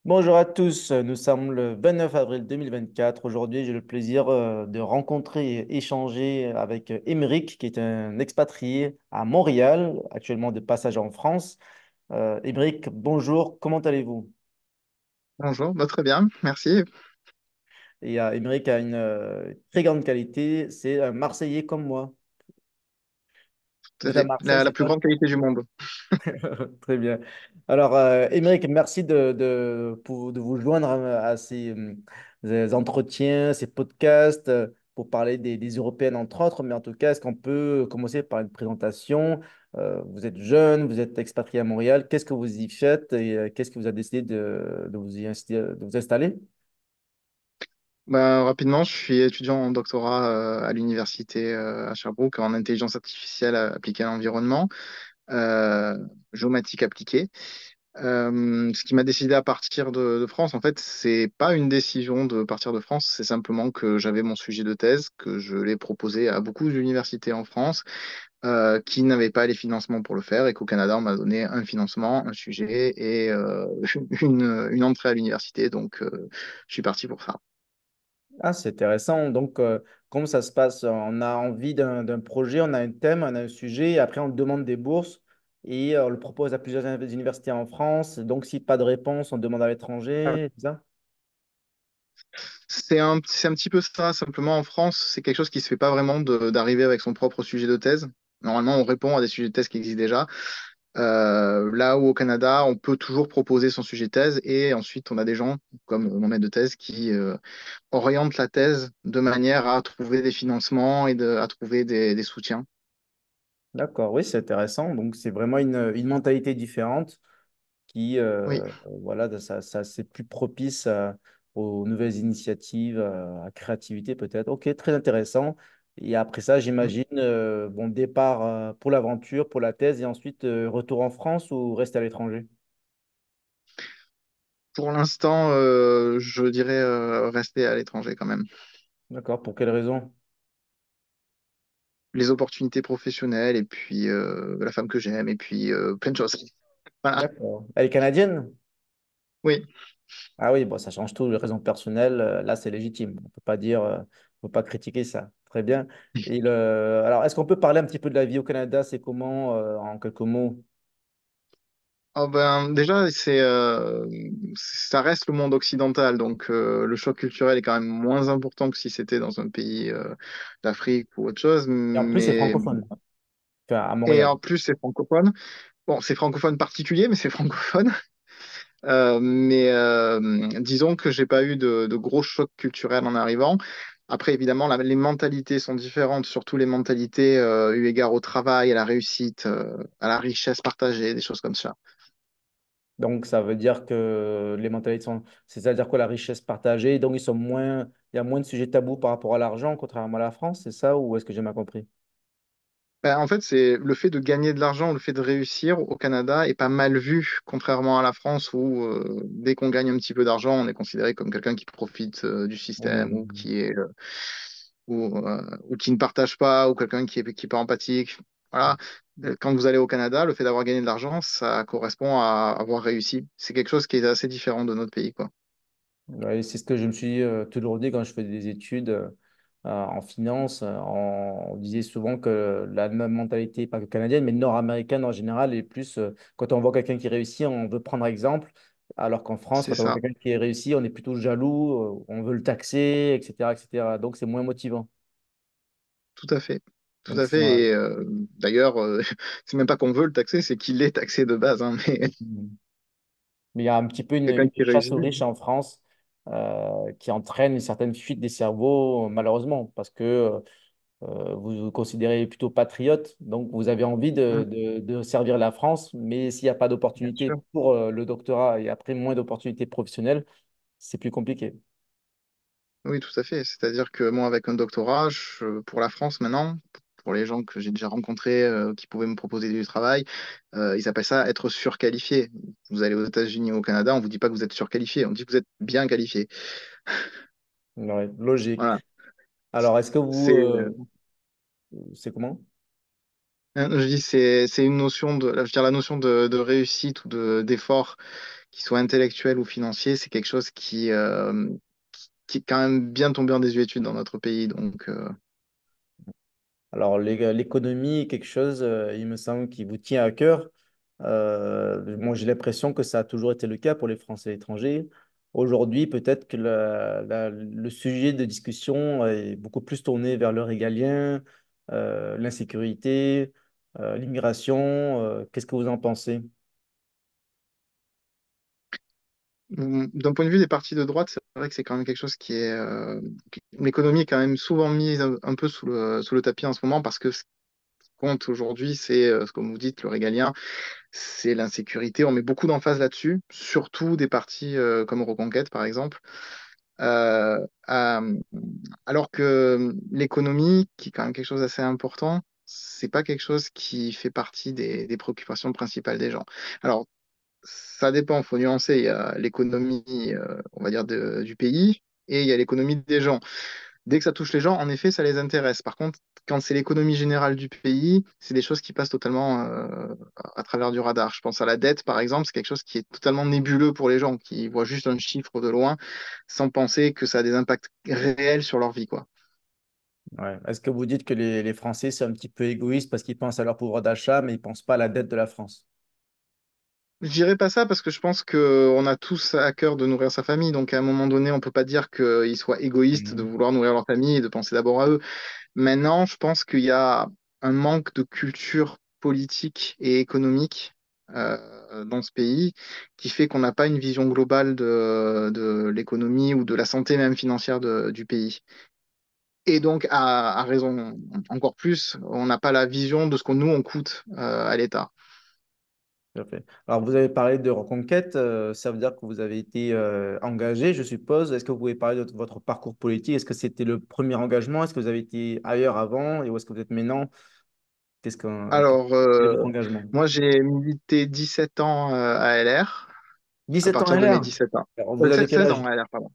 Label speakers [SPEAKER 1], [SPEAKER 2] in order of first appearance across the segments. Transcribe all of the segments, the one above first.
[SPEAKER 1] Bonjour à tous, nous sommes le 29 avril 2024. Aujourd'hui, j'ai le plaisir de rencontrer et échanger avec Émeric, qui est un expatrié à Montréal, actuellement de passage en France. Émeric, bonjour, comment allez-vous?
[SPEAKER 2] Bonjour, très bien, merci.
[SPEAKER 1] Et Émeric a une très grande qualité, c'est un Marseillais comme moi.
[SPEAKER 2] Tout
[SPEAKER 1] Vous
[SPEAKER 2] à
[SPEAKER 1] êtes à
[SPEAKER 2] fait.
[SPEAKER 1] Marseille,
[SPEAKER 2] La
[SPEAKER 1] c'est
[SPEAKER 2] plus
[SPEAKER 1] ça?
[SPEAKER 2] grande qualité du monde.
[SPEAKER 1] Très bien. Alors, Émeric, merci de vous joindre à ces entretiens, ces podcasts pour parler des Européennes, entre autres. Mais en tout cas, est-ce qu'on peut commencer par une présentation? Vous êtes jeune, vous êtes expatrié à Montréal. Qu'est-ce que vous y faites et qu'est-ce qui vous a décidé de vous installer?
[SPEAKER 2] Rapidement, je suis étudiant en doctorat à l'université à Sherbrooke en intelligence artificielle appliquée à l'environnement, euh, géomatique appliquée. Ce qui m'a décidé à partir de France, en fait, c'est pas une décision de partir de France, c'est simplement que j'avais mon sujet de thèse, que je l'ai proposé à beaucoup d'universités en France qui n'avaient pas les financements pour le faire et qu'au Canada, on m'a donné un financement, un sujet et une entrée à l'université. Donc, je suis parti pour ça.
[SPEAKER 1] Ah, c'est intéressant. Donc, comment ça se passe? On a envie d'un projet, on a un thème, on a un sujet, et après on demande des bourses et on le propose à plusieurs universités en France. Donc, si pas de réponse, on demande à l'étranger, c'est ça?
[SPEAKER 2] C'est un petit peu ça, simplement en France, c'est quelque chose qui se fait pas vraiment d'arriver avec son propre sujet de thèse. Normalement, on répond à des sujets de thèse qui existent déjà. Là où au Canada, on peut toujours proposer son sujet de thèse et ensuite on a des gens comme mon maître de thèse qui orientent la thèse de manière à trouver des financements et à trouver des soutiens.
[SPEAKER 1] D'accord, oui, c'est intéressant. Donc, c'est vraiment une mentalité différente qui,
[SPEAKER 2] Oui.
[SPEAKER 1] voilà, c'est plus propice aux nouvelles initiatives, à créativité peut-être. Ok, très intéressant. Et après ça, j'imagine, bon, départ pour l'aventure, pour la thèse, et ensuite retour en France ou rester à l'étranger.
[SPEAKER 2] Pour l'instant, je dirais rester à l'étranger quand même.
[SPEAKER 1] D'accord, pour quelle raison?
[SPEAKER 2] Les opportunités professionnelles et puis la femme que j'aime et puis plein de choses. Voilà.
[SPEAKER 1] D'accord. Elle est canadienne?
[SPEAKER 2] Oui.
[SPEAKER 1] Ah oui, bon, ça change tout, les raisons personnelles, là, c'est légitime. On peut pas dire, on peut pas critiquer ça. Très bien. Alors, est-ce qu'on peut parler un petit peu de la vie au Canada? C'est comment, en quelques mots?
[SPEAKER 2] Oh ben, déjà, ça reste le monde occidental, donc le choc culturel est quand même moins important que si c'était dans un pays d'Afrique ou autre chose.
[SPEAKER 1] Et en plus, c'est francophone, enfin, à
[SPEAKER 2] Et
[SPEAKER 1] Montréal.
[SPEAKER 2] en plus, c'est francophone. Bon, c'est francophone particulier, mais c'est francophone. Disons que j'ai pas eu de gros chocs culturels en arrivant. Après, évidemment, les mentalités sont différentes, surtout les mentalités eu égard au travail, à la réussite, à la richesse partagée, des choses comme ça.
[SPEAKER 1] Donc, ça veut dire que les mentalités sont, c'est-à-dire que la richesse partagée, donc ils sont moins, il y a moins de sujets tabous par rapport à l'argent, contrairement à la France, c'est ça, ou est-ce que j'ai mal compris?
[SPEAKER 2] Ben, en fait, c'est le fait de gagner de l'argent, le fait de réussir au Canada est pas mal vu, contrairement à la France où dès qu'on gagne un petit peu d'argent, on est considéré comme quelqu'un qui profite du système ou
[SPEAKER 1] Oui.
[SPEAKER 2] qui est ou qui ne partage pas ou quelqu'un qui est pas empathique. Voilà. Quand vous allez au Canada, le fait d'avoir gagné de l'argent, ça correspond à avoir réussi. C'est quelque chose qui est assez différent de notre pays, quoi.
[SPEAKER 1] Ouais, c'est ce que je me suis toujours dit quand je faisais des études en finance. On disait souvent que la même mentalité, pas que canadienne, mais nord-américaine en général, est plus quand on voit quelqu'un qui réussit, on veut prendre exemple. Alors qu'en France,
[SPEAKER 2] C'est
[SPEAKER 1] quand on voit
[SPEAKER 2] ça,
[SPEAKER 1] quelqu'un qui est réussi, on est plutôt jaloux, on veut le taxer, etc., etc. Donc c'est moins motivant.
[SPEAKER 2] tout à fait. Tout
[SPEAKER 1] Donc
[SPEAKER 2] à
[SPEAKER 1] c'est
[SPEAKER 2] fait.
[SPEAKER 1] vrai.
[SPEAKER 2] Et d'ailleurs, c'est même pas qu'on veut le taxer, c'est qu'il est taxé de base, hein, mais
[SPEAKER 1] Mhm. Mais il y a un petit peu
[SPEAKER 2] quelqu'un
[SPEAKER 1] une
[SPEAKER 2] qui
[SPEAKER 1] chasse
[SPEAKER 2] réussit.
[SPEAKER 1] aux riches en France qui entraîne une certaine fuite des cerveaux, malheureusement, parce que vous vous considérez plutôt patriote, donc vous avez envie
[SPEAKER 2] Mm,
[SPEAKER 1] de servir la France, mais s'il n'y a pas
[SPEAKER 2] bien
[SPEAKER 1] d'opportunité
[SPEAKER 2] sûr.
[SPEAKER 1] pour le doctorat et après moins d'opportunités professionnelles, c'est plus compliqué.
[SPEAKER 2] Oui, tout à fait. C'est-à-dire que moi, avec un doctorat, pour la France maintenant, pour les gens que j'ai déjà rencontrés qui pouvaient me proposer du travail, ils appellent ça être surqualifié. Vous allez aux États-Unis ou au Canada, on vous dit pas que vous êtes surqualifié, on dit que vous êtes bien qualifié.
[SPEAKER 1] Ouais, logique.
[SPEAKER 2] Voilà.
[SPEAKER 1] Alors, est-ce que vous...
[SPEAKER 2] C'est,
[SPEAKER 1] c'est comment?
[SPEAKER 2] je dis, c'est une notion de, je veux dire, la notion de réussite ou d'effort qu'il soit intellectuel ou financier, c'est quelque chose qui est quand même bien tombé en désuétude dans notre pays. Donc,
[SPEAKER 1] Alors, l'économie est quelque chose, il me semble, qui vous tient à cœur. Moi, j'ai l'impression que ça a toujours été le cas pour les Français étrangers. Aujourd'hui, peut-être que le sujet de discussion est beaucoup plus tourné vers le régalien, l'insécurité, l'immigration. Qu'est-ce que vous en pensez?
[SPEAKER 2] d'un point de vue des partis de droite, c'est vrai que c'est quand même quelque chose qui est... l'économie est quand même souvent mise un peu sous le tapis en ce moment parce que ce qui compte aujourd'hui, c'est, comme vous dites, le régalien, c'est l'insécurité. On met beaucoup d'emphase là-dessus, surtout des partis comme Reconquête, par exemple. Euh, euh, alors que l'économie, qui est quand même quelque chose d'assez important, c'est pas quelque chose qui fait partie des préoccupations principales des gens. Alors, ça dépend, il faut nuancer. Il y a l'économie, on va dire, du pays et il y a l'économie des gens. Dès que ça touche les gens, en effet, ça les intéresse. Par contre, quand c'est l'économie générale du pays, c'est des choses qui passent totalement à travers du radar. Je pense à la dette, par exemple, c'est quelque chose qui est totalement nébuleux pour les gens, qui voient juste un chiffre de loin sans penser que ça a des impacts réels sur leur vie, quoi.
[SPEAKER 1] Ouais. Est-ce que vous dites que les Français, c'est un petit peu égoïste parce qu'ils pensent à leur pouvoir d'achat, mais ils ne pensent pas à la dette de la France?
[SPEAKER 2] Je dirais pas ça parce que je pense qu'on a tous à cœur de nourrir sa famille. Donc, à un moment donné, on peut pas dire qu'ils soient égoïstes de
[SPEAKER 1] Mhm.
[SPEAKER 2] vouloir nourrir leur famille et de penser d'abord à eux. Maintenant, je pense qu'il y a un manque de culture politique et économique dans ce pays qui fait qu'on n'a pas une vision globale de l'économie ou de la santé même financière du pays. Et donc, à raison encore plus, on n'a pas la vision de ce qu'on nous, on coûte à l'État.
[SPEAKER 1] Tout à fait. Alors, vous avez parlé de reconquête, ça veut dire que vous avez été engagé, je suppose. Est-ce que vous pouvez parler de votre parcours politique? Est-ce que c'était le premier engagement? Est-ce que vous avez été ailleurs avant? Et où est-ce que vous êtes maintenant?
[SPEAKER 2] Alors,
[SPEAKER 1] Quel est votre engagement?
[SPEAKER 2] moi, j'ai milité 17 ans à LR, à
[SPEAKER 1] 17 ans
[SPEAKER 2] partir de mes
[SPEAKER 1] LR.
[SPEAKER 2] 17 ans.
[SPEAKER 1] Alors, vous avez quel
[SPEAKER 2] 16
[SPEAKER 1] âge?
[SPEAKER 2] ans à LR, pardon.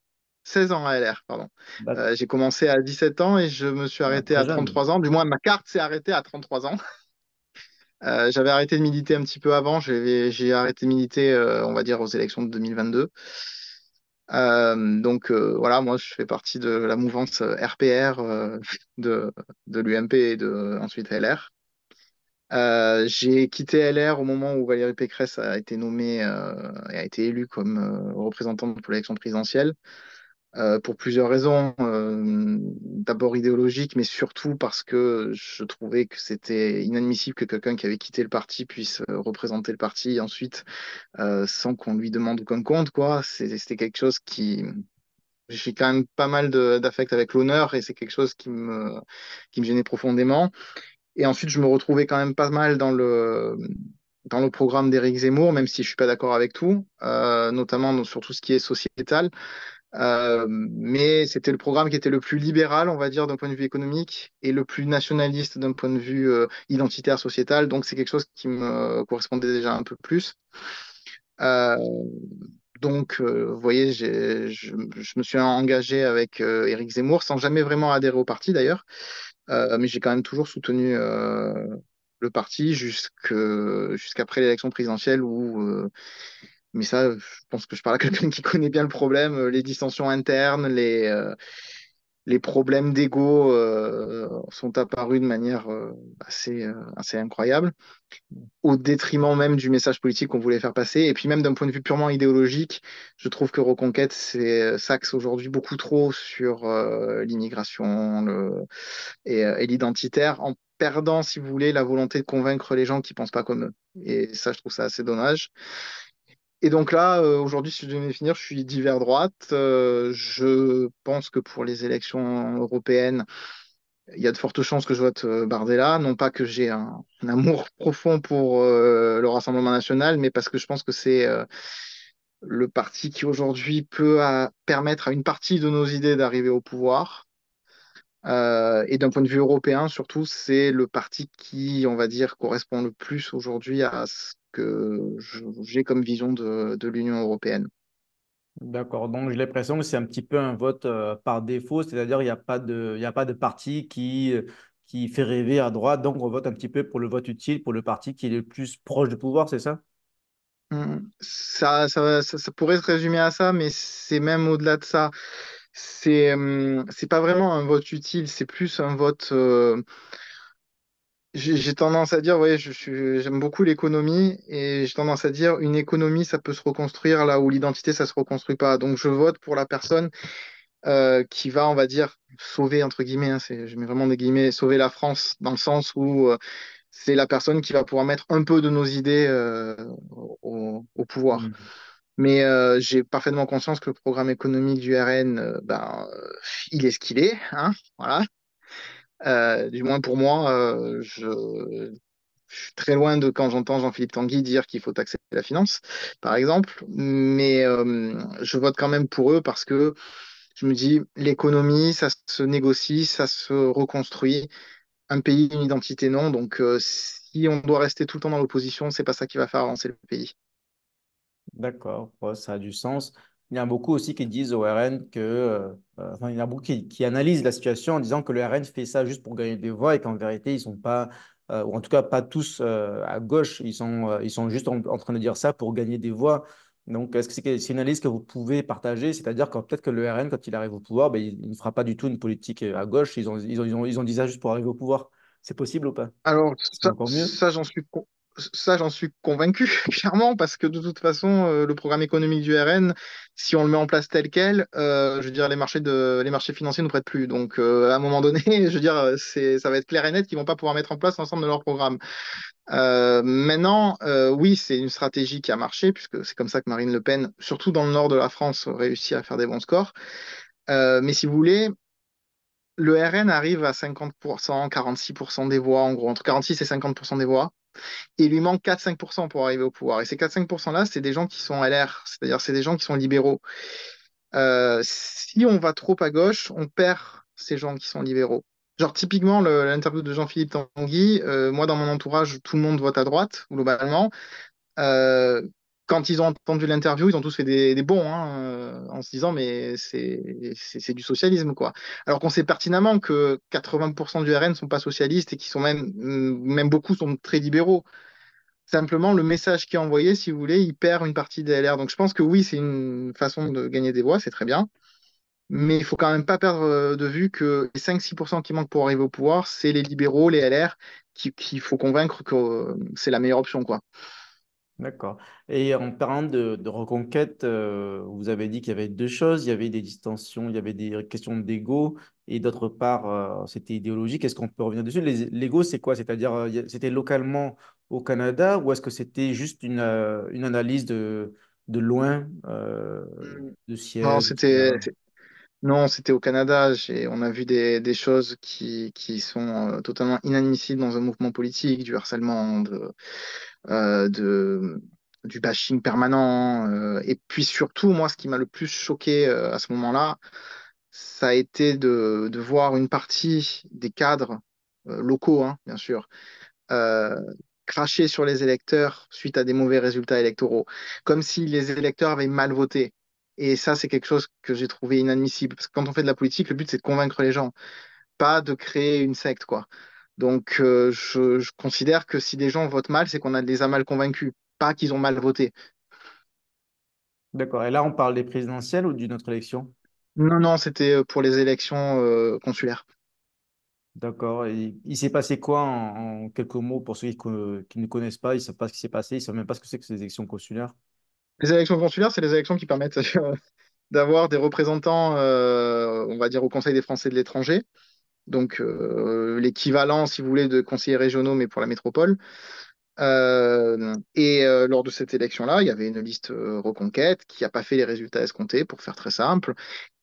[SPEAKER 2] 16 ans à LR, pardon.
[SPEAKER 1] D'accord.
[SPEAKER 2] J'ai commencé à 17 ans et je me suis
[SPEAKER 1] Ah,
[SPEAKER 2] arrêté
[SPEAKER 1] très
[SPEAKER 2] à
[SPEAKER 1] jeune.
[SPEAKER 2] 33 ans. Du moins, ma carte s'est arrêtée à 33 ans. J'avais arrêté de militer un petit peu avant. J'ai arrêté de militer, on va dire, aux élections de 2022. Donc voilà, moi, je fais partie de la mouvance RPR de, de l'UMP et ensuite LR. J'ai quitté LR au moment où Valérie Pécresse a été nommée et a été élue comme représentante pour l'élection présidentielle, pour plusieurs raisons. D'abord idéologiques, mais surtout parce que je trouvais que c'était inadmissible que quelqu'un qui avait quitté le parti puisse représenter le parti ensuite sans qu'on lui demande aucun compte, quoi. C'était quelque chose qui... J'ai quand même pas mal d'affect avec l'honneur et c'est quelque chose qui me gênait profondément. Et ensuite, je me retrouvais quand même pas mal dans le programme d'Éric Zemmour, même si je suis pas d'accord avec tout, notamment sur tout ce qui est sociétal. Mais c'était le programme qui était le plus libéral, on va dire, d'un point de vue économique, et le plus nationaliste d'un point de vue identitaire sociétal. Donc, c'est quelque chose qui me correspondait déjà un peu plus. Euh, donc, vous voyez, je me suis engagé avec Éric Zemmour sans jamais vraiment adhérer au parti d'ailleurs. Mais j'ai quand même toujours soutenu le parti jusqu'après l'élection présidentielle mais ça, je pense que je parle à quelqu'un qui connaît bien le problème, les dissensions internes, les problèmes d'ego sont apparus de manière assez incroyable, au détriment même du message politique qu'on voulait faire passer. Et puis même d'un point de vue purement idéologique, je trouve que Reconquête s'axe aujourd'hui beaucoup trop sur l'immigration, et l'identitaire en perdant, si vous voulez, la volonté de convaincre les gens qui pensent pas comme eux. Et ça, je trouve ça assez dommage. Et donc là, aujourd'hui, si je devais finir, je suis d'hiver droite. Je pense que pour les élections européennes, il y a de fortes chances que je vote Bardella. Non pas que j'ai un amour profond pour le Rassemblement national, mais parce que je pense que c'est le parti qui aujourd'hui peut permettre à une partie de nos idées d'arriver au pouvoir. Et d'un point de vue européen, surtout, c'est le parti qui, on va dire, correspond le plus aujourd'hui à ce que j'ai comme vision de l'Union européenne.
[SPEAKER 1] D'accord. Donc, j'ai l'impression que c'est un petit peu un vote par défaut, c'est-à-dire il y a pas de parti qui fait rêver à droite, donc on vote un petit peu pour le vote utile, pour le parti qui est le plus proche du pouvoir, c'est ça?
[SPEAKER 2] Ça pourrait se résumer à ça, mais c'est même au-delà de ça. C'est pas vraiment un vote utile, c'est plus un vote. J'ai tendance à dire, ouais, j'aime beaucoup l'économie et j'ai tendance à dire une économie, ça peut se reconstruire là où l'identité, ça se reconstruit pas. Donc je vote pour la personne qui va, on va dire, sauver, entre guillemets, hein, je mets vraiment des guillemets, sauver la France dans le sens où c'est la personne qui va pouvoir mettre un peu de nos idées au pouvoir.
[SPEAKER 1] Hmm.
[SPEAKER 2] Mais j'ai parfaitement conscience que le programme économique du RN, il est ce qu'il est, hein, voilà. Du moins pour moi, je suis très loin de quand j'entends Jean-Philippe Tanguy dire qu'il faut taxer la finance, par exemple. Mais je vote quand même pour eux parce que je me dis, l'économie, ça se négocie, ça se reconstruit. Un pays, une identité, non. Donc, si on doit rester tout le temps dans l'opposition, c'est pas ça qui va faire avancer le pays.
[SPEAKER 1] D'accord, ouais, ça a du sens. Il y en a beaucoup aussi qui disent au RN que, enfin, il y en a beaucoup qui analysent la situation en disant que le RN fait ça juste pour gagner des voix et qu'en vérité, ils sont pas, ou en tout cas pas tous à gauche, ils sont juste en train de dire ça pour gagner des voix. Donc, est-ce que c'est une analyse que vous pouvez partager? C'est-à-dire que peut-être que le RN, quand il arrive au pouvoir, ben, il ne fera pas du tout une politique à gauche, ils ont dit ça juste pour arriver au pouvoir. C'est possible ou pas?
[SPEAKER 2] Alors,
[SPEAKER 1] C'est encore mieux?
[SPEAKER 2] ça, j'en suis convaincu, clairement, parce que de toute façon, le programme économique du RN, si on le met en place tel quel, je veux dire, les marchés financiers ne nous prêtent plus. Donc, à un moment donné, je veux dire, ça va être clair et net qu'ils vont pas pouvoir mettre en place l'ensemble de leur programme. Maintenant, oui, c'est une stratégie qui a marché, puisque c'est comme ça que Marine Le Pen, surtout dans le nord de la France, réussit à faire des bons scores. Mais si vous voulez, le RN arrive à 50%, 46% des voix, en gros, entre 46 et 50% des voix, et il lui manque 4-5% pour arriver au pouvoir. Et ces 4-5%-là, c'est des gens qui sont LR, c'est-à-dire c'est des gens qui sont libéraux. Si on va trop à gauche, on perd ces gens qui sont libéraux. Genre, typiquement, l'interview de Jean-Philippe Tanguy, moi, dans mon entourage, tout le monde vote à droite, globalement. Euh, Quand ils ont entendu l'interview, ils ont tous fait des bons, hein, en se disant, mais c'est du socialisme, quoi. Alors qu'on sait pertinemment que 80% du RN ne sont pas socialistes et qui sont même beaucoup sont très libéraux. Simplement, le message qui est envoyé, si vous voulez, il perd une partie des LR. Donc je pense que oui, c'est une façon de gagner des voix, c'est très bien. Mais il faut quand même pas perdre de vue que les 5-6% qui manquent pour arriver au pouvoir, c'est les libéraux, les LR, qu'il faut convaincre que c'est la meilleure option, quoi.
[SPEAKER 1] D'accord. Et en parlant de reconquête, vous avez dit qu'il y avait deux choses. Il y avait des distensions, il y avait des questions d'ego, et d'autre part, c'était idéologique. Est-ce qu'on peut revenir dessus? L'ego, c'est quoi? C'est-à-dire, c'était localement au Canada ou est-ce que c'était juste une analyse de loin,
[SPEAKER 2] Mm.
[SPEAKER 1] de
[SPEAKER 2] Non,
[SPEAKER 1] sièges, etc.
[SPEAKER 2] non, c'était au Canada. On a vu des choses qui sont totalement inadmissibles dans un mouvement politique, du harcèlement, euh, de, du bashing permanent. Et puis surtout, moi, ce qui m'a le plus choqué à ce moment-là, ça a été de voir une partie des cadres locaux, hein, bien sûr, euh, cracher sur les électeurs suite à des mauvais résultats électoraux, comme si les électeurs avaient mal voté. Et ça, c'est quelque chose que j'ai trouvé inadmissible. Parce que quand on fait de la politique, le but, c'est de convaincre les gens, pas de créer une secte, quoi. Donc, je considère que si des gens votent mal, c'est qu'on les a mal convaincus, pas qu'ils ont mal voté.
[SPEAKER 1] D'accord. Et là, on parle des présidentielles ou d'une autre élection?
[SPEAKER 2] Non, non, c'était pour les élections consulaires.
[SPEAKER 1] D'accord. Et il s'est passé quoi en quelques mots pour ceux qui ne connaissent pas, ils ne savent pas ce qui s'est passé, ils ne savent même pas ce que c'est que ces élections consulaires?
[SPEAKER 2] Les élections consulaires, c'est les élections qui permettent d'avoir des représentants, on va dire, au Conseil des Français de l'étranger. Donc l'équivalent, si vous voulez, de conseillers régionaux, mais pour la métropole. Lors de cette élection-là, il y avait une liste Reconquête qui n'a pas fait les résultats escomptés, pour faire très simple.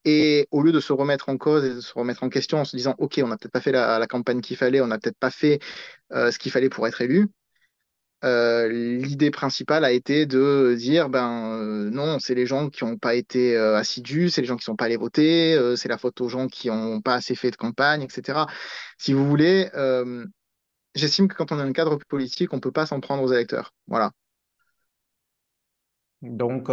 [SPEAKER 2] Et au lieu de se remettre en cause et de se remettre en question en se disant, OK, on n'a peut-être pas fait la campagne qu'il fallait, on n'a peut-être pas fait ce qu'il fallait pour être élu, l'idée principale a été de dire, non, c'est les gens qui n'ont pas été assidus, c'est les gens qui ne sont pas allés voter, c'est la faute aux gens qui n'ont pas assez fait de campagne, etc. Si vous voulez, j'estime que quand on a un cadre politique, on ne peut pas s'en prendre aux électeurs. Voilà.
[SPEAKER 1] Donc,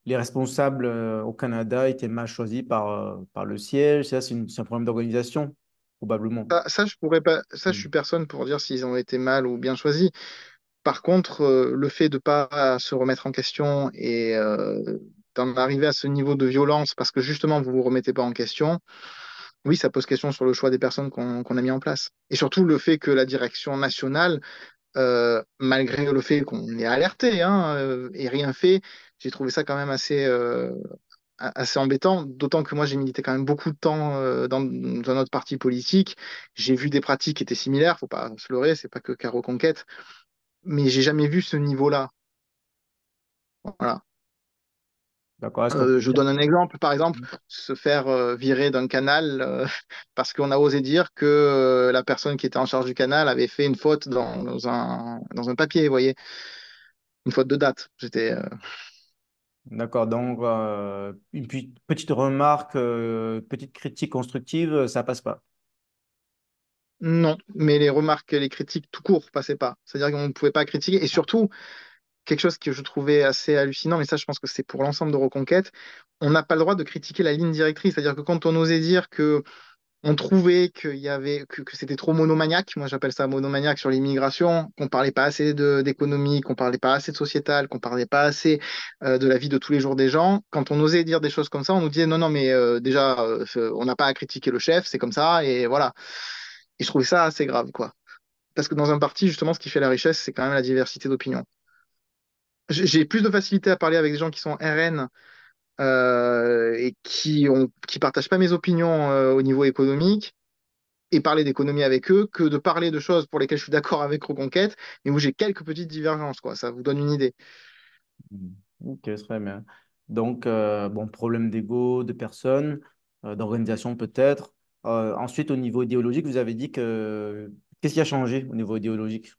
[SPEAKER 1] les responsables au Canada étaient mal choisis par le siège. Ça, c'est un problème d'organisation, probablement.
[SPEAKER 2] Ça, je pourrais pas, ça, je
[SPEAKER 1] Hmm.
[SPEAKER 2] suis personne pour dire s'ils ont été mal ou bien choisis. Par contre, le fait de pas se remettre en question et d'en arriver à ce niveau de violence parce que justement vous vous remettez pas en question, oui, ça pose question sur le choix des personnes qu'on a mis en place. Et surtout le fait que la direction nationale, malgré le fait qu'on est alerté hein, et rien fait, j'ai trouvé ça quand même assez embêtant, d'autant que moi j'ai milité quand même beaucoup de temps dans notre parti politique. J'ai vu des pratiques qui étaient similaires, faut pas se leurrer, c'est pas que Caro Conquête, mais j'ai jamais vu ce niveau-là. Voilà.
[SPEAKER 1] D'accord. Est-ce qu'on peut
[SPEAKER 2] Je
[SPEAKER 1] dire...
[SPEAKER 2] donne un exemple, par exemple, se faire virer d'un canal parce qu'on a osé dire que la personne qui était en charge du canal avait fait une faute dans un papier, vous voyez, une faute de date.
[SPEAKER 1] D'accord. Donc, une petite remarque, petite critique constructive, ça passe pas.
[SPEAKER 2] Non, mais les remarques, les critiques tout court passaient pas. C'est-à-dire qu'on ne pouvait pas critiquer. Et surtout, quelque chose que je trouvais assez hallucinant, mais ça, je pense que c'est pour l'ensemble de Reconquête, on n'a pas le droit de critiquer la ligne directrice. C'est-à-dire que quand on osait dire que on trouvait que c'était trop monomaniaque, moi j'appelle ça monomaniaque sur l'immigration, qu'on parlait pas assez d'économie, qu'on parlait pas assez de sociétal, qu'on parlait pas assez de la vie de tous les jours des gens. Quand on osait dire des choses comme ça, on nous disait non, non, mais déjà, on n'a pas à critiquer le chef, c'est comme ça, et voilà. Et je trouvais ça assez grave, quoi. Parce que dans un parti, justement, ce qui fait la richesse, c'est quand même la diversité d'opinions. J'ai plus de facilité à parler avec des gens qui sont RN et qui partagent pas mes opinions au niveau économique et parler d'économie avec eux que de parler de choses pour lesquelles je suis d'accord avec Reconquête, mais où j'ai quelques petites divergences, quoi. Ça vous donne une idée.
[SPEAKER 1] Hmm. Ok, très bien. Donc, bon, problème d'ego, de personnes, d'organisation peut-être. Ensuite, au niveau idéologique, vous avez dit que... Qu'est-ce qui a changé au niveau idéologique?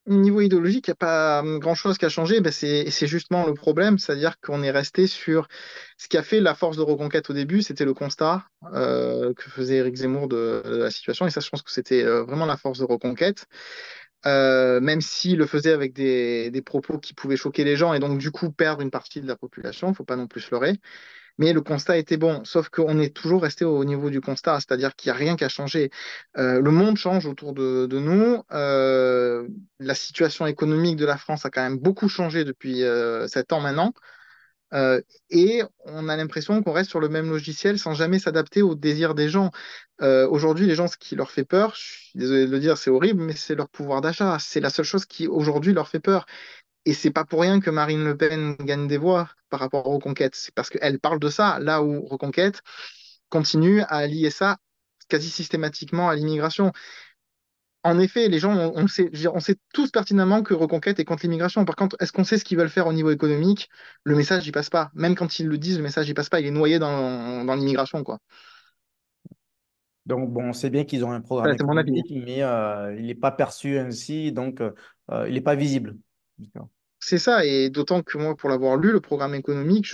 [SPEAKER 2] Au niveau idéologique, il n'y a pas grand-chose qui a changé. Ben, c'est justement le problème, c'est-à-dire qu'on est resté sur ce qui a fait la force de Reconquête au début, c'était le constat que faisait Éric Zemmour de la situation. Et ça, je pense que c'était vraiment la force de Reconquête. Même s'il le faisait avec des propos qui pouvaient choquer les gens et donc du coup perdre une partie de la population, il ne faut pas non plus se leurrer. Mais le constat était bon, sauf qu'on est toujours resté au niveau du constat, c'est-à-dire qu'il n'y a rien qui a changé. Le monde change autour de nous. La situation économique de la France a quand même beaucoup changé depuis 7 ans maintenant. Euh, et on a l'impression qu'on reste sur le même logiciel sans jamais s'adapter aux désirs des gens. Aujourd'hui, les gens, ce qui leur fait peur, je suis désolé de le dire, c'est horrible, mais c'est leur pouvoir d'achat. C'est la seule chose qui aujourd'hui leur fait peur. Et c'est pas pour rien que Marine Le Pen gagne des voix par rapport aux Reconquête. C'est parce qu'elle parle de ça, là où Reconquête continue à lier ça quasi systématiquement à l'immigration. En effet, les gens, on sait, je veux dire, on sait tous pertinemment que Reconquête est contre l'immigration. Par contre, est-ce qu'on sait ce qu'ils veulent faire au niveau économique? Le message, il passe pas. Même quand ils le disent, le message, il passe pas. Il est noyé dans l'immigration, quoi.
[SPEAKER 1] Donc, bon, on sait bien qu'ils ont un
[SPEAKER 2] Ça,
[SPEAKER 1] programme
[SPEAKER 2] c'est mon avis.
[SPEAKER 1] économique, mais il n'est pas perçu ainsi, donc il n'est pas visible. D'accord.
[SPEAKER 2] C'est ça, et d'autant que moi, pour l'avoir lu, le programme économique,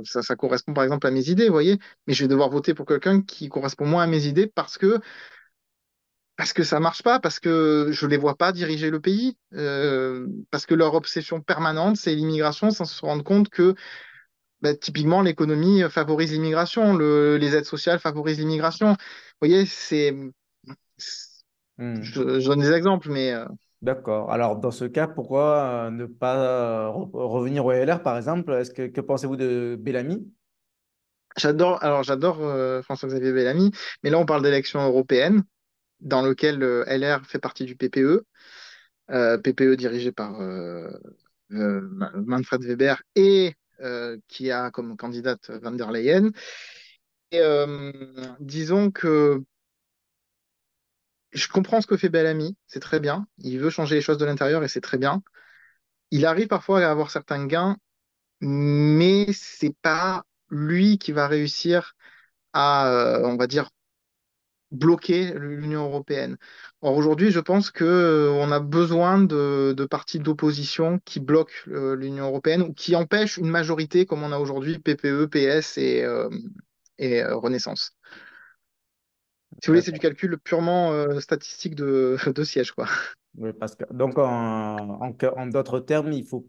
[SPEAKER 2] ça correspond par exemple à mes idées, vous voyez, mais je vais devoir voter pour quelqu'un qui correspond moins à mes idées parce que ça marche pas, parce que je les vois pas diriger le pays, parce que leur obsession permanente, c'est l'immigration, sans se rendre compte que bah, typiquement l'économie favorise l'immigration, les aides sociales favorisent l'immigration. Vous voyez,
[SPEAKER 1] Hmm.
[SPEAKER 2] je donne des exemples, mais
[SPEAKER 1] D'accord. Alors, dans ce cas, pourquoi ne pas revenir au LR, par exemple? Que pensez-vous de Bellamy?
[SPEAKER 2] j'adore François-Xavier Bellamy, mais là on parle d'élections européennes, dans lequel LR fait partie du PPE, PPE dirigé par Manfred Weber et qui a comme candidate Van der Leyen. Et disons que je comprends ce que fait Bellamy, c'est très bien. Il veut changer les choses de l'intérieur et c'est très bien. Il arrive parfois à avoir certains gains, mais c'est pas lui qui va réussir à, on va dire, bloquer l'Union européenne. Or, aujourd'hui, je pense que, on a besoin de partis d'opposition qui bloquent l'Union européenne ou qui empêchent une majorité comme on a aujourd'hui PPE, PS et Renaissance. Si vous voulez, c'est du
[SPEAKER 1] D'accord.
[SPEAKER 2] calcul purement statistique de siège, quoi.
[SPEAKER 1] Oui, parce que, donc, en d'autres termes, il faut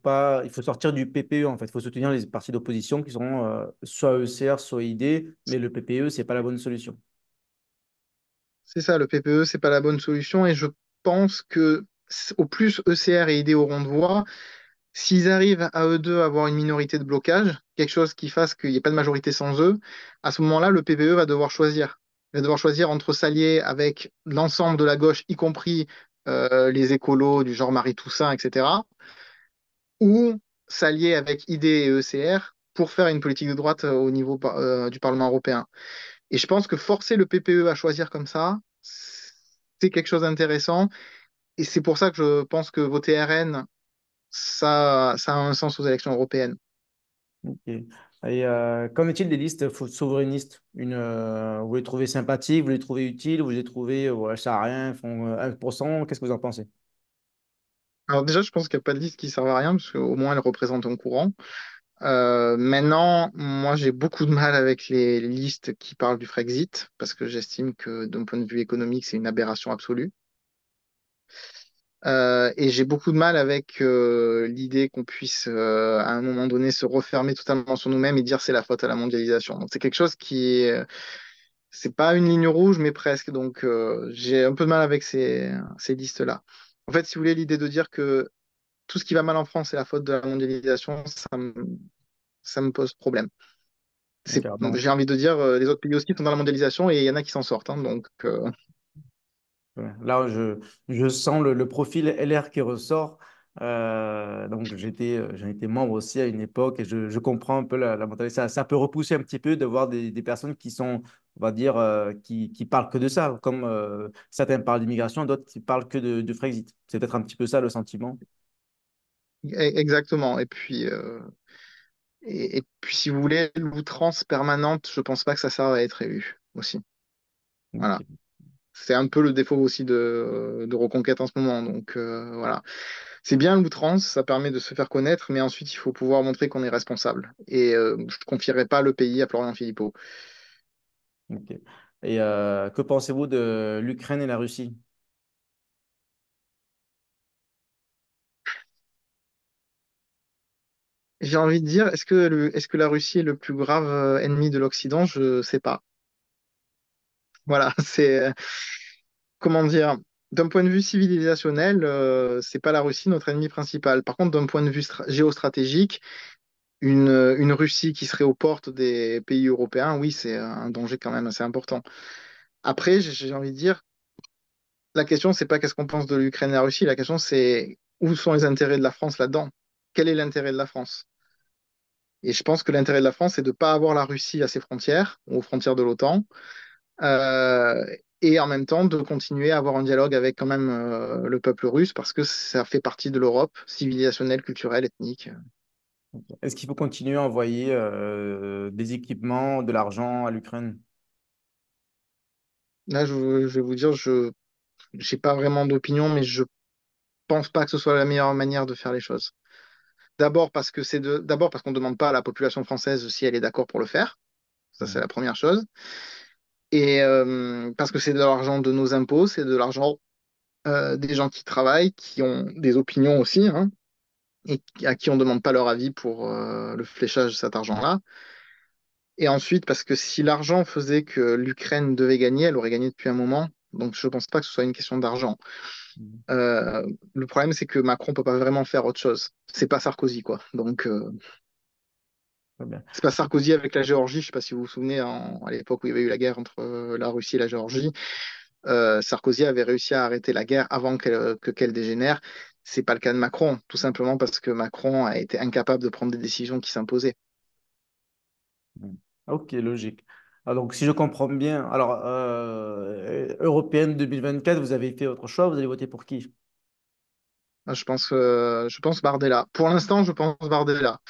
[SPEAKER 1] sortir du PPE, en fait. Il faut soutenir les partis d'opposition qui seront soit ECR, soit ID, mais le PPE, c'est pas la bonne solution.
[SPEAKER 2] C'est ça, le PPE, c'est pas la bonne solution et je pense que au plus ECR et ID auront de voix, s'ils arrivent à eux deux à avoir une minorité de blocage, quelque chose qui fasse qu'il n'y ait pas de majorité sans eux, à ce moment-là, le PPE va devoir choisir. Il va devoir choisir entre s'allier avec l'ensemble de la gauche, y compris les écolos du genre Marie Toussaint, etc., ou s'allier avec ID et ECR pour faire une politique de droite au niveau du Parlement européen. Et je pense que forcer le PPE à choisir comme ça, c'est quelque chose d'intéressant. Et c'est pour ça que je pense que voter RN, ça a un sens aux élections européennes.
[SPEAKER 1] Ok. Et qu'en est-il des listes souverainistes? Vous les trouvez sympathiques, vous les trouvez utiles, vous les trouvez, ouais, ça sert à rien, ils font 1%. Qu'est-ce que vous en pensez?
[SPEAKER 2] Alors déjà, je pense qu'il n'y a pas de liste qui servent à rien, parce qu'au moins, elles représentent un courant. Maintenant, moi, j'ai beaucoup de mal avec les listes qui parlent du Frexit, parce que j'estime que d'un point de vue économique, c'est une aberration absolue. Et j'ai beaucoup de mal avec l'idée qu'on puisse, à un moment donné, se refermer totalement sur nous-mêmes et dire c'est la faute à la mondialisation. Donc, c'est quelque chose qui est, c'est pas une ligne rouge, mais presque. Donc, j'ai un peu de mal avec ces listes-là. En fait, si vous voulez, l'idée de dire que tout ce qui va mal en France, c'est la faute de la mondialisation, ça me pose problème.
[SPEAKER 1] Ok, alors,
[SPEAKER 2] J'ai envie de dire, les autres pays aussi sont dans la mondialisation et il y en a qui s'en sortent, hein. Donc,
[SPEAKER 1] ouais. Là, je sens le profil LR qui ressort. Donc, j'en étais membre aussi à une époque et je comprends un peu la mentalité. Ça peut repousser un petit peu de voir des personnes qui sont, on va dire, qui parlent que de ça, comme certains parlent d'immigration, d'autres qui parlent que de Frexit. C'est peut-être un petit peu ça le sentiment.
[SPEAKER 2] exactement. Et puis, si vous voulez, l'outrance permanente, je pense pas que ça serve à être élu aussi. Voilà.
[SPEAKER 1] Ok.
[SPEAKER 2] C'est un peu le défaut aussi de Reconquête en ce moment. Donc, voilà. C'est bien l'outrance, ça permet de se faire connaître, mais ensuite, il faut pouvoir montrer qu'on est responsable. Et je ne confierai pas le pays à Florian Philippot.
[SPEAKER 1] Ok. Et que pensez-vous de l'Ukraine et la Russie?
[SPEAKER 2] J'ai envie de dire, est-ce que la Russie est le plus grave ennemi de l'Occident? Je sais pas. Voilà, comment dire, d'un point de vue civilisationnel, c'est pas la Russie notre ennemi principal. Par contre, d'un point de vue géostratégique, une Russie qui serait aux portes des pays européens, oui, c'est un danger quand même assez important. Après, j'ai envie de dire, la question, c'est pas qu'est-ce qu'on pense de l'Ukraine et de la Russie, la question, c'est où sont les intérêts de la France là-dedans? Quel est l'intérêt de la France? Et je pense que l'intérêt de la France, c'est de ne pas avoir la Russie à ses frontières, aux frontières de l'OTAN, euh, et en même temps de continuer à avoir un dialogue avec quand même le peuple russe, parce que ça fait partie de l'Europe, civilisationnelle, culturelle, ethnique.
[SPEAKER 1] Est-ce qu'il faut continuer à envoyer des équipements, de l'argent à l'Ukraine?
[SPEAKER 2] Là, je vais vous dire, je n'ai pas vraiment d'opinion, mais je pense pas que ce soit la meilleure manière de faire les choses. D'abord parce qu'on ne demande pas à la population française si elle est d'accord pour le faire. Ça, c'est la première chose. Et parce que c'est de l'argent de nos impôts, c'est de l'argent des gens qui travaillent, qui ont des opinions aussi, hein, et à qui on ne demande pas leur avis pour le fléchage de cet argent-là. Et ensuite, parce que si l'argent faisait que l'Ukraine devait gagner, elle aurait gagné depuis un moment. Donc je ne pense pas que ce soit une question d'argent.
[SPEAKER 1] Mhm.
[SPEAKER 2] Le problème, c'est que Macron peut pas vraiment faire autre chose. C'est pas Sarkozy, quoi. Donc
[SPEAKER 1] Très bien.
[SPEAKER 2] c'est pas Sarkozy avec la Géorgie. Je sais pas si vous vous souvenez, à l'époque où il y avait eu la guerre entre la Russie et la Géorgie. Sarkozy avait réussi à arrêter la guerre avant qu'elle dégénère. C'est pas le cas de Macron, tout simplement parce que Macron a été incapable de prendre des décisions qui s'imposaient.
[SPEAKER 1] Mhm. Ok, logique. Ah, donc, si je comprends bien, alors, européenne 2024, vous avez fait votre choix, vous allez voter pour qui?
[SPEAKER 2] Je pense Bardella. Pour l'instant, je pense Bardella.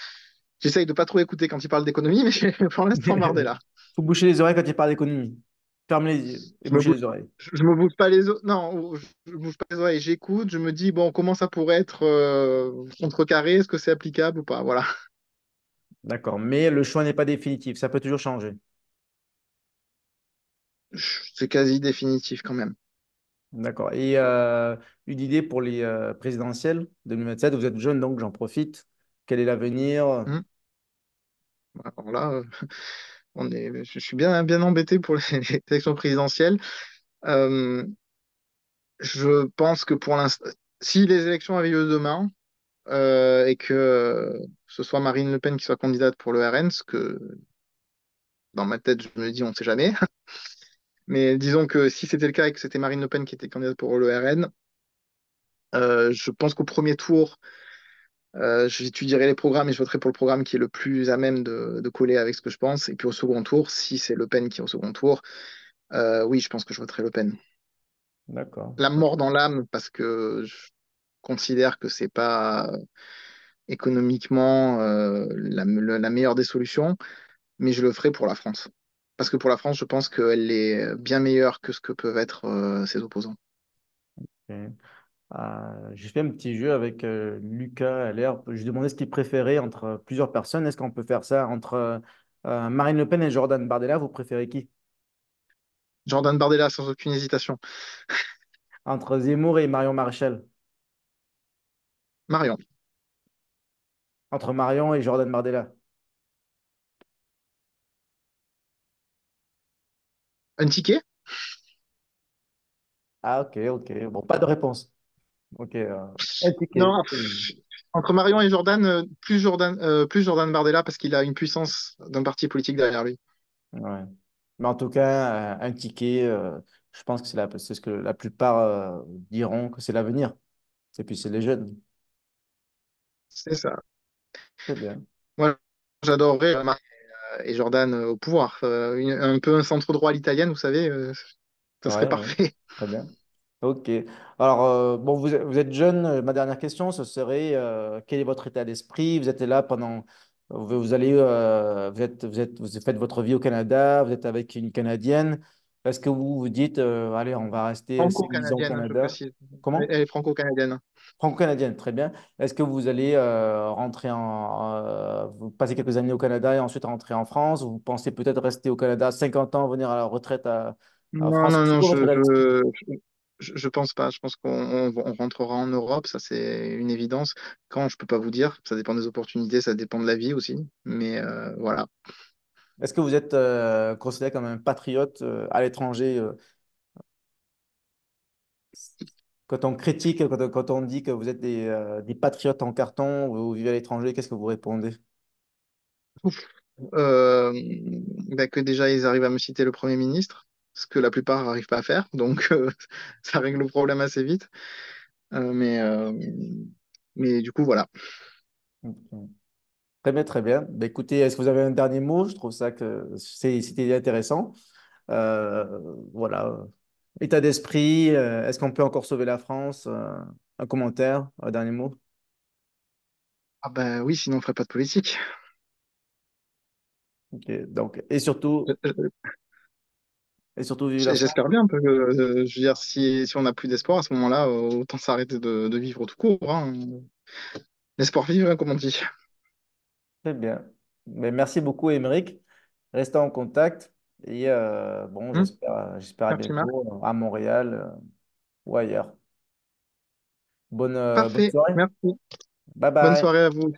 [SPEAKER 2] J'essaye de pas trop écouter quand il parle d'économie, mais pour l'instant, Bardella.
[SPEAKER 1] Faut boucher les oreilles quand il parle d'économie. Ferme les yeux et
[SPEAKER 2] Je me
[SPEAKER 1] bouchez
[SPEAKER 2] bouge,
[SPEAKER 1] les oreilles.
[SPEAKER 2] je me bouge pas les non, je me bouge pas les oreilles. J'écoute, je me dis bon, comment ça pourrait être contrecarré? Est-ce que c'est applicable ou pas? Voilà.
[SPEAKER 1] D'accord. Mais le choix n'est pas définitif. Ça peut toujours changer.
[SPEAKER 2] C'est quasi définitif quand même.
[SPEAKER 1] D'accord. Et une idée pour les présidentielles 2027, vous êtes jeune, donc j'en profite. Quel est l'avenir?
[SPEAKER 2] Hmm. Alors là, je suis bien embêté pour les élections présidentielles. Euh, je pense que pour l'instant. Si les élections avaient lieu demain et que ce soit Marine Le Pen qui soit candidate pour le RN, ce que dans ma tête je me dis on sait jamais, mais disons que si c'était le cas et que c'était Marine Le Pen qui était candidate pour le RN, je pense qu'au premier tour, j'étudierai les programmes et je voterai pour le programme qui est le plus à même de coller avec ce que je pense. Et puis au second tour, si c'est Le Pen qui est au second tour, oui, je pense que je voterai Le Pen.
[SPEAKER 1] D'accord.
[SPEAKER 2] La mort dans l'âme, parce que je considère que c'est pas économiquement la meilleure des solutions, mais je le ferai pour la France. Parce que pour la France, je pense qu'elle est bien meilleure que ce que peuvent être ses opposants.
[SPEAKER 1] Ok. J'ai fait un petit jeu avec Lucas LR. Je lui demandais ce qu'il préférait entre plusieurs personnes. Est-ce qu'on peut faire ça entre Marine Le Pen et Jordan Bardella? Vous préférez qui?
[SPEAKER 2] Jordan Bardella, sans aucune hésitation.
[SPEAKER 1] Entre Zemmour et Marion Maréchal?
[SPEAKER 2] Marion.
[SPEAKER 1] Entre Marion et Jordan Bardella?
[SPEAKER 2] Un ticket?
[SPEAKER 1] Ah, ok, ok. Bon, pas de réponse. Ok. Un ticket.
[SPEAKER 2] Non, entre Marion et Jordan, plus Jordan Bardella parce qu'il a une puissance d'un parti politique derrière lui.
[SPEAKER 1] Ouais. Mais en tout cas, un ticket, je pense que c'est ce que la plupart diront que c'est l'avenir. Et puis, c'est les jeunes.
[SPEAKER 2] C'est ça.
[SPEAKER 1] Très bien.
[SPEAKER 2] Moi, j'adorerais Marion et Jordan au pouvoir. Un peu un centre droit à l'italienne, vous savez, ça serait
[SPEAKER 1] Ouais, ouais.
[SPEAKER 2] parfait.
[SPEAKER 1] Très bien. Ok. Alors, bon, vous êtes jeune. Ma dernière question, ce serait quel est votre état d'esprit? Vous êtes là pendant. Vous allez. Vous faites votre vie au Canada, vous êtes avec une Canadienne. Est-ce que vous vous dites, allez, on va rester 5-10 ans au
[SPEAKER 2] Franco-canadienne, hein, je
[SPEAKER 1] Canada?
[SPEAKER 2] précise. Elle
[SPEAKER 1] Comment?
[SPEAKER 2] est franco-canadienne.
[SPEAKER 1] Franco-canadienne, très bien. Est-ce que vous allez rentrer vous passez quelques années au Canada et ensuite rentrer en France? Ou vous pensez peut-être rester au Canada 50 ans, venir à la retraite à
[SPEAKER 2] Non,
[SPEAKER 1] France?
[SPEAKER 2] non,
[SPEAKER 1] C'est
[SPEAKER 2] non,
[SPEAKER 1] quoi votre état d'esprit?
[SPEAKER 2] je pense pas. Je pense qu'on rentrera en Europe, ça c'est une évidence. Quand, je peux pas vous dire. Ça dépend des opportunités, ça dépend de la vie aussi. Mais voilà.
[SPEAKER 1] Est-ce que vous êtes considéré comme un patriote à l'étranger? Quand on critique, quand on dit que vous êtes des patriotes en carton, vous vivez à l'étranger, qu'est-ce que vous répondez?
[SPEAKER 2] Euh, bah, que déjà ils arrivent à me citer le Premier ministre, ce que la plupart n'arrivent pas à faire, donc ça règle le problème assez vite. Euh, mais, euh, mais du coup, voilà.
[SPEAKER 1] Ok. Très bien, très bien. Bah, écoutez, est-ce que vous avez un dernier mot? Je trouve ça que c'était intéressant. Voilà. État d'esprit, est-ce qu'on peut encore sauver la France? Un commentaire, un dernier mot?
[SPEAKER 2] Ah bah oui, sinon on ferait pas de politique.
[SPEAKER 1] Ok, donc, et surtout, vive la France.
[SPEAKER 2] J'espère bien, parce que je veux dire, si on n'a plus d'espoir à ce moment-là, autant s'arrêter de vivre tout court, hein. L'espoir vivre, hein, comme on dit.
[SPEAKER 1] Très bien. Mais merci beaucoup, Émeric. Restons en contact et bon,
[SPEAKER 2] Hmm.
[SPEAKER 1] j'espère à
[SPEAKER 2] Merci Marc.
[SPEAKER 1] bientôt à Montréal ou ailleurs. Bonne
[SPEAKER 2] Parfait,
[SPEAKER 1] soirée.
[SPEAKER 2] merci.
[SPEAKER 1] Bye
[SPEAKER 2] Bonne
[SPEAKER 1] bye.
[SPEAKER 2] soirée à vous.